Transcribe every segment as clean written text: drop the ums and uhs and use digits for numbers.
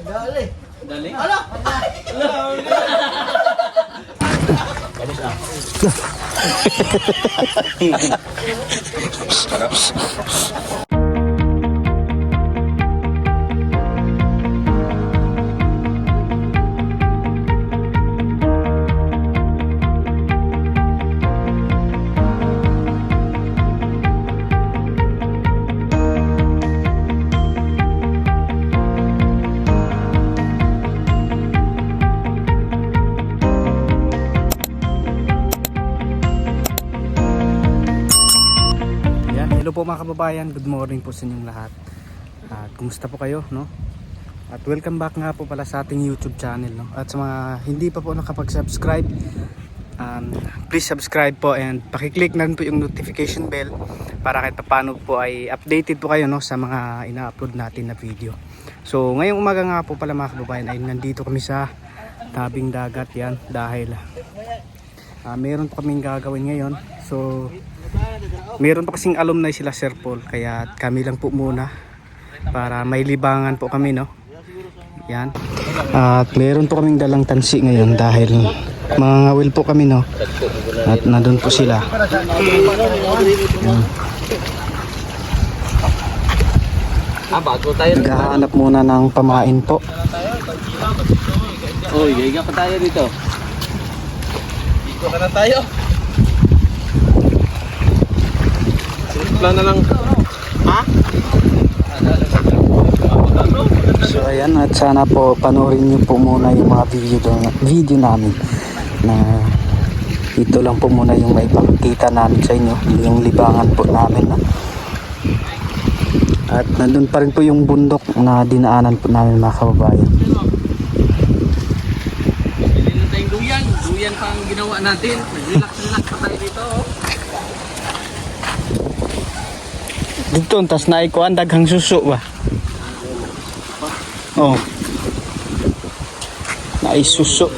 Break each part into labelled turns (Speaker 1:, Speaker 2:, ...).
Speaker 1: Dali.
Speaker 2: Dali?
Speaker 1: Ala!
Speaker 3: Hello po mga kababayan, good morning po sa inyong lahat. At kumusta po kayo, no? At welcome back nga po pala sa ating YouTube channel, no? At sa mga hindi pa po nakapag-subscribe, please subscribe po and pakiclick na rin po yung notification bell para kahit paano po ay updated po kayo, no, sa mga ina-upload natin na video. So ngayong umaga nga po pala mga kababayan ay nandito kami sa tabing dagat yan dahil meron po kaming gagawin ngayon. So meron pa kasing alumni sila Sir Paul, kaya kami lang po muna para may libangan po kami, no? Yan. At meron po kaming dalang tansi ngayon dahil mga ngawil po kami, no? At nandun po sila. Yan.
Speaker 2: Bago tayo.
Speaker 3: Naghahanap muna ng pamain po.
Speaker 2: Uy, gaya pa tayo dito. Dito na tayo. Plan na lang. Ha?
Speaker 3: So ayan, at sana po panoorin niyo po muna yung mga video namin na ito lang po muna yung maipakita namin sa inyo, yung libangan po namin, no? At nandun pa rin po yung bundok na dinaanan po namin mga kababayan.
Speaker 2: Bili na tayong duyan. Duyan pa ang ginawa natin. Relax pa tayo dito.
Speaker 3: Dito, tas naikuan daghang suso ba? Oh. Naisuso.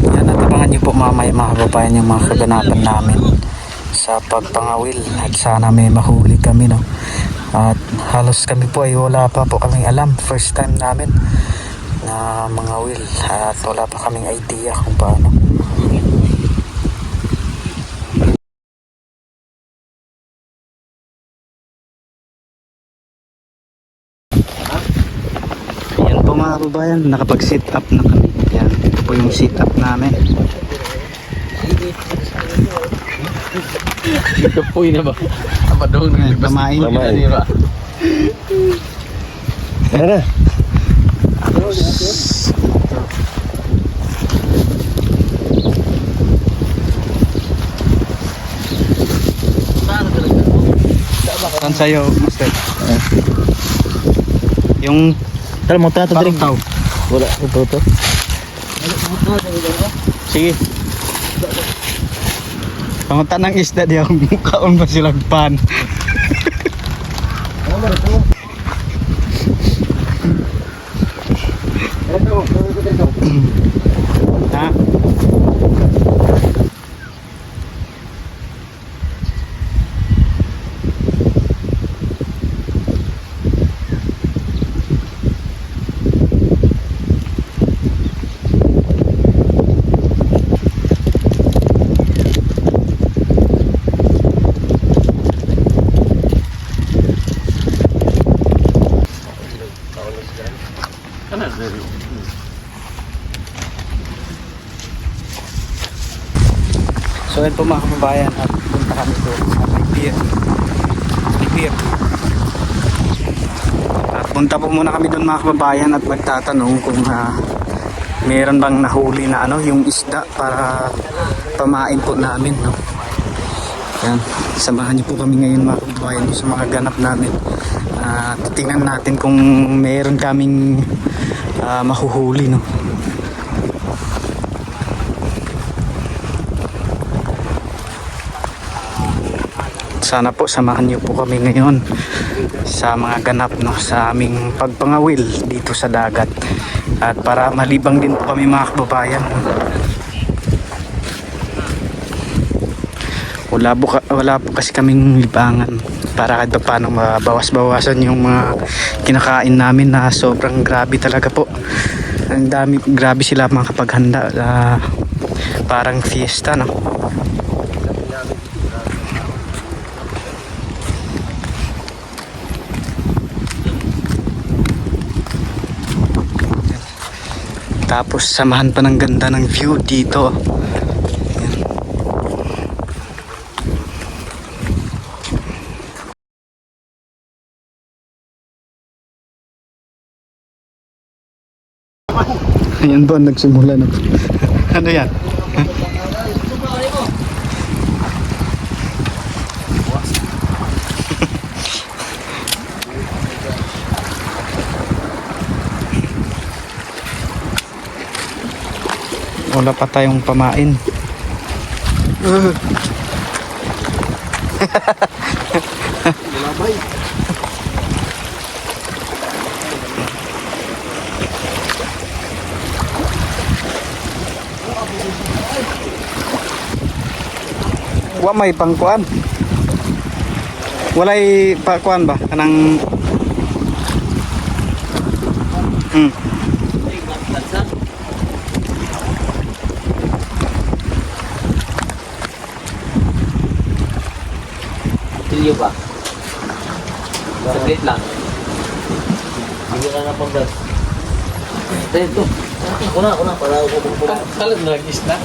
Speaker 3: Yan, natabangan niyo po mamaya mga kababayan yung mga kaganapan namin sa pagpangawil at sana may mahuli kami, no? At halos kami po ay wala pa po kaming alam. First time namin na mangawil at wala pa kaming idea kung paano. Yan po mga kababayan, nakapag-sit up na kami. Yan, ito po yung sit up namin.
Speaker 2: Kapoy na ba? Apa daw
Speaker 3: Ayan, pamain.
Speaker 2: ba?
Speaker 3: Tara. Saan sa'yo, Master? Yung
Speaker 1: Tara mo tayo drink.
Speaker 3: parutaw.
Speaker 1: Wala ito.
Speaker 3: Sige. Pangunta ng isda di ako mukhaon pa silang pan. Ha? So yun po mga kababayan, at punta kami doon sa may pier. At punta po muna kami doon mga kababayan at magtatanong kung meron bang nahuli na yung isda para pamain po namin, no? Yan, samahan niyo po kami ngayon mga kababayan sa mga ganap namin. Titingnan natin kung meron kaming mahuhuli, no? Sana po samahan niyo po kami ngayon sa mga ganap, no, sa aming pagpangawil dito sa dagat, at para malibang din po kami mga kababayan. wala po kasi kaming libangan para kahit paano mabawas-bawasan yung mga kinakain namin na sobrang grabe talaga po. Ang dami, grabe sila makapaghanda, parang fiesta, no? Tapos samahan pa ng ganda ng view dito. Ayan po, nagsimula na. Ano yan? Wala pa tayong pamain. Wa may pangkuan. Walay pangkuan ba kanang
Speaker 2: Silyo ba? Saglit lang.
Speaker 1: Hindi na na pang-gas.
Speaker 2: Ito.
Speaker 1: Una, para ako bumubog.
Speaker 2: Kalag na isda.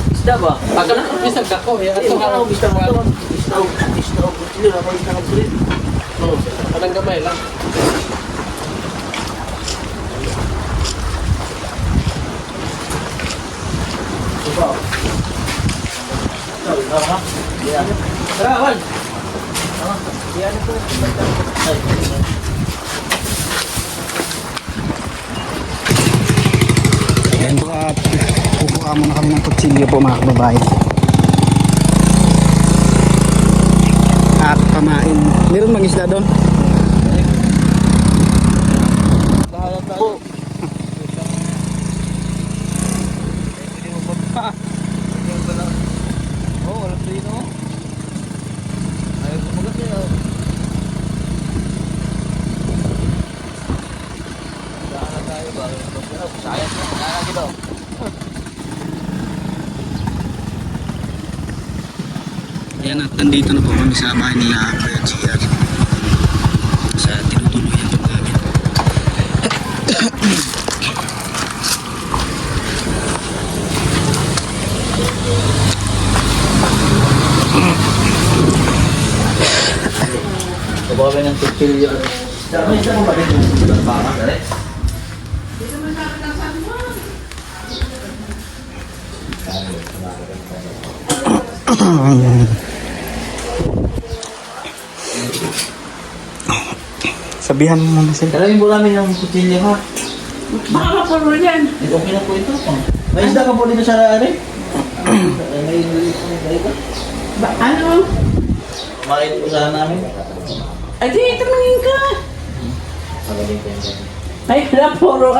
Speaker 2: Isda ba? Baka na isang dako. Ito ka lang.
Speaker 1: Bista na mag-sulit.
Speaker 2: Anong gamay lang. Tara, Juan.
Speaker 3: Ayan po at kukuha muna kami ng kutsilyo po mga kababayan. At pamain. Meron bang isda doon? Ayan at nandito na po kami sa bahay nila Kuya GR sa tinutuluyan po namin.
Speaker 1: Kabawa ng tutulyo. May isa mo ba rin yung baka? Dali?
Speaker 3: Sabihan mo muna sila.
Speaker 1: Dalawin po namin ng kutsilyo ha.
Speaker 4: Baka mapuro yan.
Speaker 1: Okay na po ito. May isda ka po dito sa ari? May ito?
Speaker 4: Ano?
Speaker 1: Makita po sana namin.
Speaker 4: Ay, di, tumingin ka.
Speaker 1: Magaling po yan.
Speaker 4: Ay, wala, puro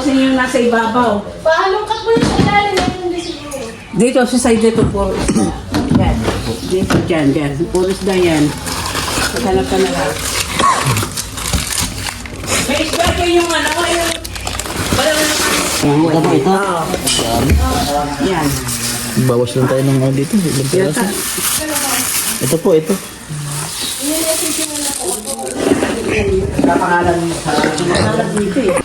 Speaker 4: yung nasa ibabaw.
Speaker 5: Paano ka po sa ilalim na yung siguro?
Speaker 4: Dito, sa side dito, puro isda. Yan. Dito, dyan. Puro isda yan. Hanap ka na lang. May isda kayo yung ano, yung...
Speaker 1: Ito po ito.
Speaker 4: Yan.
Speaker 1: Bawas lang tayo ng mga dito.
Speaker 4: Yata.
Speaker 1: Ito po, ito.
Speaker 4: Napangalan dito eh.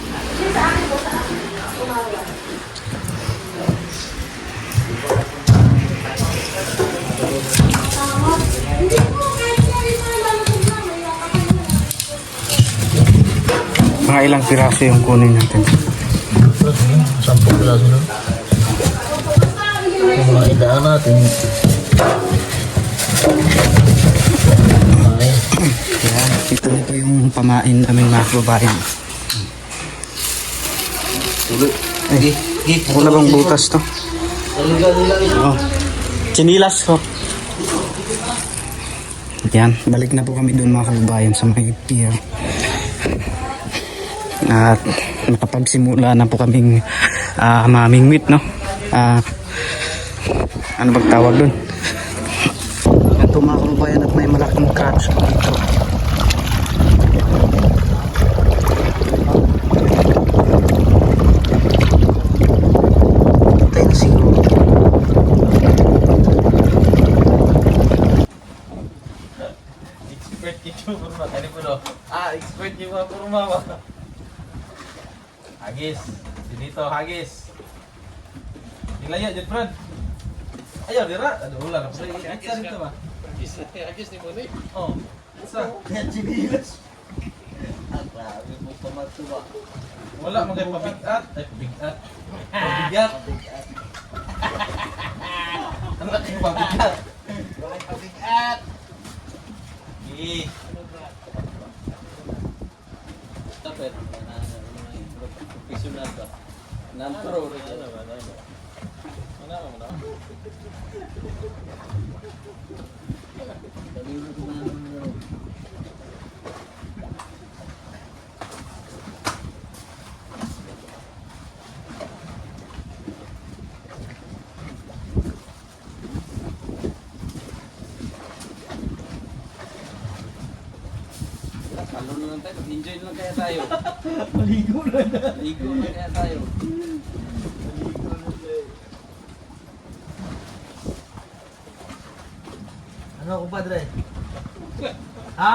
Speaker 3: Mga ilang piraso yung kunin natin.
Speaker 1: 10 piraso na. Yung mga idaan natin.
Speaker 3: Yan, ito na po yung pamain namin mga kababayan. Ay, wala bang butas to? Oh, chinilas ko. Yan, balik na po kami doon mga kababayan sa may pier. At nakapagsimula na po kaming mamingwit, no? Ano bang tawag doon? kababayan at may malaking cracks po dito. Tayo na siguro.
Speaker 1: Expert kita kurma. Ano po no? Expert kita kurma ba? Hagis. Dito hagis. Dilaya jud Brad. Ayo dira. Aduh ulang apa sih? Isa dito ba?
Speaker 2: Agis ni mo ni.
Speaker 1: Oh. Isa. Yan sibilas. Grabe mo pamatuwa. Wala magay pabigat. Pabigat. Pabigat. Ano ka pabigat? Wala pabigat.
Speaker 2: Dapat profesional ka. Non-pro rin yan naman. Ano mo na? Talo na lang tayo. Enjoy na lang kaya tayo.
Speaker 1: Maligo na.
Speaker 2: Ligo na kaya tayo.
Speaker 1: Ano kumpadre? Ha?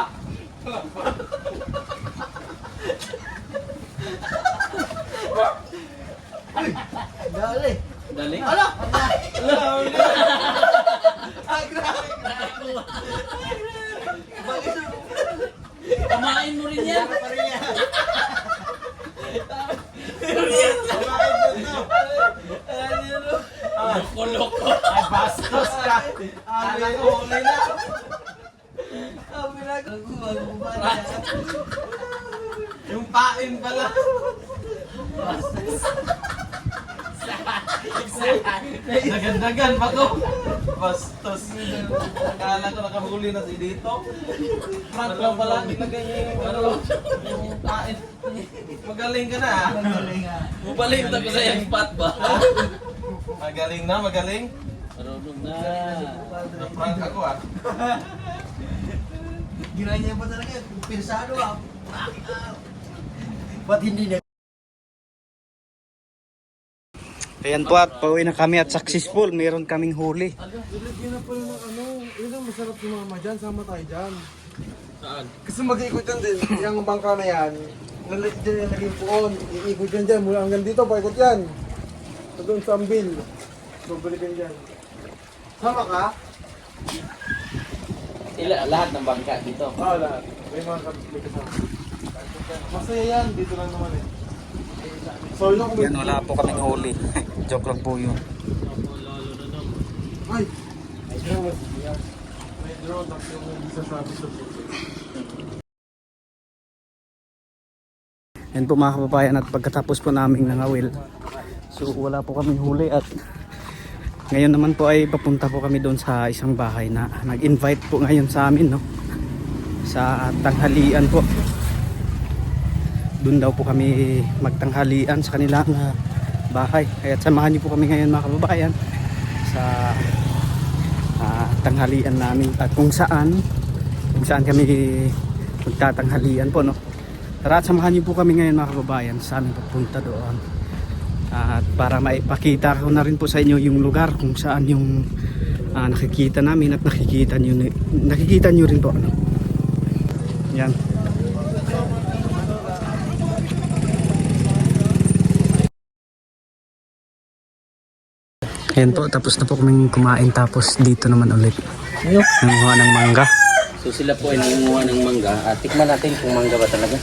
Speaker 1: Uy! Dali!
Speaker 2: Dali.
Speaker 1: Ala!
Speaker 2: Kumain mo rin yan. Loko-loko.
Speaker 1: Ay, bastos ka! Ala ko, okay na! Yung pain pala! Dagan-dagan pa ko! Bastos! Akala ko nakahuli na si dito. Frank lang pala, nilagay niya yung pain. Magaling ka na ah!
Speaker 2: Mubalit ako sa yung pat ba?
Speaker 1: Magaling na, magaling!
Speaker 2: Marunong na.
Speaker 1: Na-prank ako ah. Ginanya pa talaga, pirsado ah. Ba't hindi na?
Speaker 3: Ayan po at pauwi na kami at successful. Meron kaming huli.
Speaker 6: Yun na pala ng ano, yun ang masarap sumama dyan, sama tayo dyan.
Speaker 2: Saan?
Speaker 6: Kasi mag-iikot yan din, yung bangka na yan, dyan yung naging puon, iikot yan dyan, mula hanggang dito, paikot yan. So doon sa Ambil, babalikan dyan. Sama ka?
Speaker 2: Sila, lahat ng bangka dito.
Speaker 6: Oo, lahat. May mga may kasama. Masaya yan, dito lang naman eh. So yun ako
Speaker 3: Yan, wala po kaming huli. Joke lang po yun.
Speaker 6: Ay! May drone. May drone, tapos yung isasabi sa puso.
Speaker 3: Yan po mga kababayan at pagkatapos po naming nangawil. So wala po kaming huli at ngayon naman po ay papunta po kami doon sa isang bahay na nag-invite po ngayon sa amin, no? Sa tanghalian po. Doon daw po kami magtanghalian sa kanilang bahay. Kaya samahan niyo po kami ngayon mga kababayan sa tanghalian namin at kung saan kami magtatanghalian po, no? Tara at samahan niyo po kami ngayon mga kababayan sa aming papunta doon. At para maipakita ko na rin po sa inyo yung lugar kung saan yung nakikita namin at nakikita nyo rin po, ano. Yan. Yan po, tapos na po kaming kumain tapos dito naman ulit. Nanguha ng mangga.
Speaker 2: So sila po ay nangunguha ng mangga. Tikman natin kung mangga ba talaga.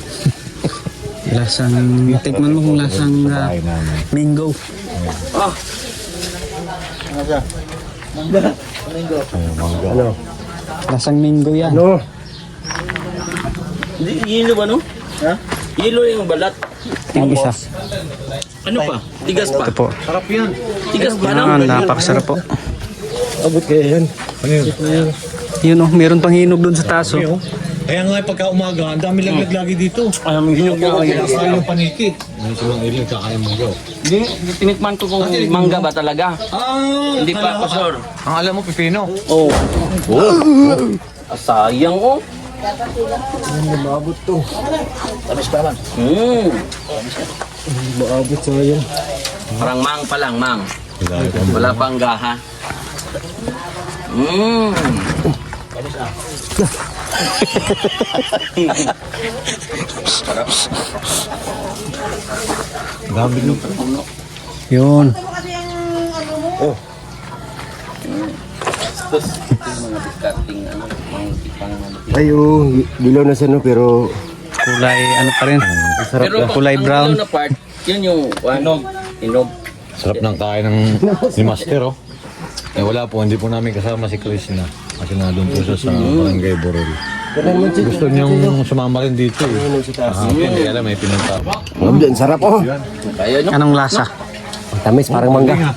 Speaker 3: Lasang, tikman mo kung lasang mango.
Speaker 2: Oh!
Speaker 1: Ano siya? Mangga. Mango. Ano?
Speaker 3: Lasang mango yan.
Speaker 2: Hindi, yelo ba no?
Speaker 1: Ha?
Speaker 2: Yelo yung balat.
Speaker 3: Yung isa.
Speaker 2: Ano pa? Tigas pa?
Speaker 3: Ito po.
Speaker 1: Sarap yan.
Speaker 2: Tigas pa no?
Speaker 3: Yan, napakasarap po.
Speaker 6: Abot kaya yan. Ano yun?
Speaker 3: Yun oh, meron pang hinog doon sa taso.
Speaker 7: Kaya nga pagka umaga, ang dami laglag lagi dito.
Speaker 2: Alam mo, hinog na kayo.
Speaker 7: Kaya yung paniki. Ano sa mga ilang kakaya mo gaw?
Speaker 2: Hindi, tinikman ko kung mangga ba talaga. Hindi pa ako sure.
Speaker 7: Ang alam mo, pipino.
Speaker 2: Oh. Sayang oh.
Speaker 6: Maabot to. Maabot sayang.
Speaker 2: Parang mang pa lang, mang. Wala pang gaha.
Speaker 7: Dami nung
Speaker 3: Yun.
Speaker 2: Tapos, mga discarding ano, mga
Speaker 6: Ay, dilaw na siya no, pero
Speaker 3: Kulay ano pa rin.
Speaker 2: Pero
Speaker 3: Kulay
Speaker 2: ang
Speaker 3: brown.
Speaker 2: dilaw na part, yun yung inog.
Speaker 7: sarap ng kain ng ni Master, oh. Eh wala po, hindi po namin kasama si Chris na. Kasi nandun po siya sa Barangay Borol. Gusto niyong sumama rin dito eh. Hindi alam, may pinunta.
Speaker 6: ang sarap oh.
Speaker 2: Kaya no?
Speaker 3: Anong lasa?
Speaker 6: Tamis, parang mangga.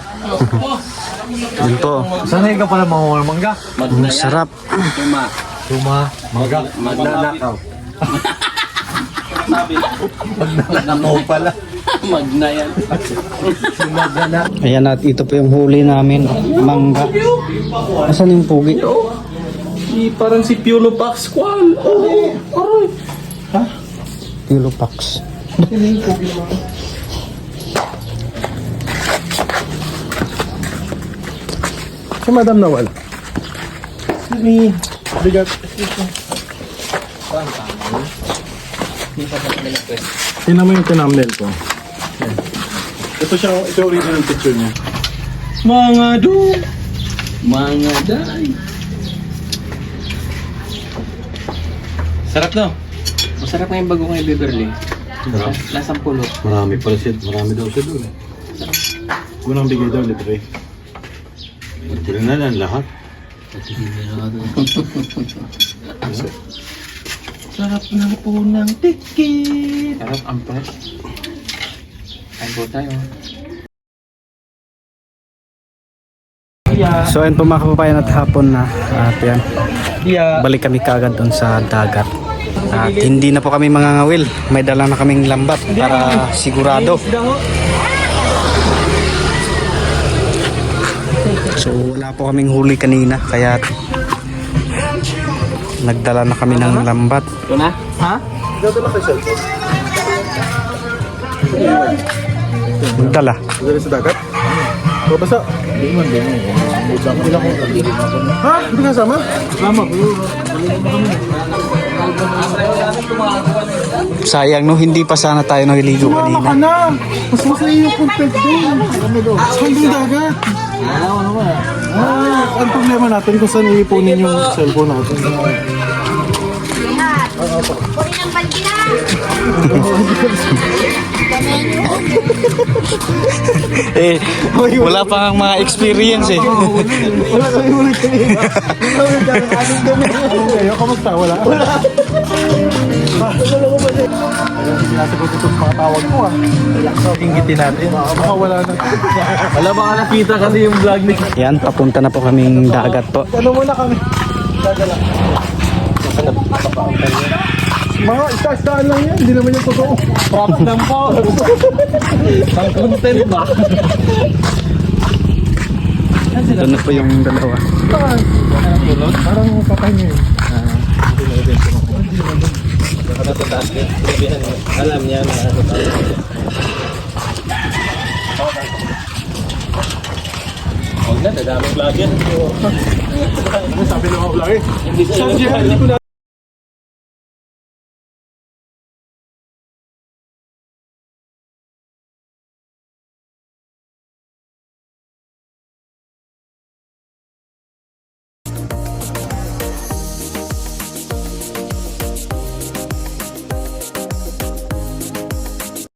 Speaker 3: Yun po.
Speaker 7: Sanay ka pala mga mangga.
Speaker 3: Masarap.
Speaker 2: Tuma.
Speaker 7: Mangga.
Speaker 6: Magnanakaw.
Speaker 7: Magnanakaw pala.
Speaker 2: Magna yan.
Speaker 3: Ayan at ito po yung huli namin. Mangga. Asan yung pugi?
Speaker 1: Parang si Piolo Pascual.
Speaker 3: Pilopax.
Speaker 6: Si Madam Nawal. Bigat. Tingnan mo yung thumbnail ko. Ito siya, ito yung original picture niya.
Speaker 1: Mga day. Sarap no?
Speaker 2: Masarap nga yung bago kay Beverly. Lasang pulo.
Speaker 7: Marami pala siya, marami daw siya doon eh.
Speaker 6: Unang bigay daw, libre.
Speaker 7: Pagkira na lang lahat.
Speaker 1: Sarap ng unang tikit.
Speaker 2: Sarap ang fresh. Kain po tayo.
Speaker 3: So ayun po mga kababayan at hapon na. At yan. Balik kami kagad doon sa dagat. At hindi na po kami mangangawil. May dala na kaming lambat para sigurado. So wala po kaming huli kanina kaya nagdala na kami ng lambat.
Speaker 2: Ito na?
Speaker 1: Ha?
Speaker 3: Nagdala.
Speaker 6: Dali sa dagat? Babasa? Ha? Hindi ka sama?
Speaker 3: Sayang no, hindi pa sana tayo naliligo kanina.
Speaker 6: Na! Mas masaya yung content doon. Saan yung dagat? Ang problema natin kung saan iipunin yung cellphone natin.
Speaker 5: Kunin ang balkina!
Speaker 3: Eh, wala pa ang mga experience eh.
Speaker 6: Wala kami ulit kanina. Wala kami anong dami. Ayaw, kamusta? Wala. Ayun, sinasagot itong mga tawag ko ah.
Speaker 1: Inggitin natin.
Speaker 6: Baka wala na.
Speaker 1: Wala baka nakita kasi yung vlog ni
Speaker 3: Yan, papunta na po kaming dagat po.
Speaker 6: Ano muna kami? Dadala. Mga isda-isdaan lang yan. Hindi naman yung totoo.
Speaker 1: Prop lang po. Pang content ba?
Speaker 3: Ito na po yung dalawa.
Speaker 6: Parang patay niyo yun.
Speaker 1: Alam niya na ano tayo. Huwag na, dadaming vlogger.
Speaker 6: Sabi ng mga vlog eh. Hindi ko na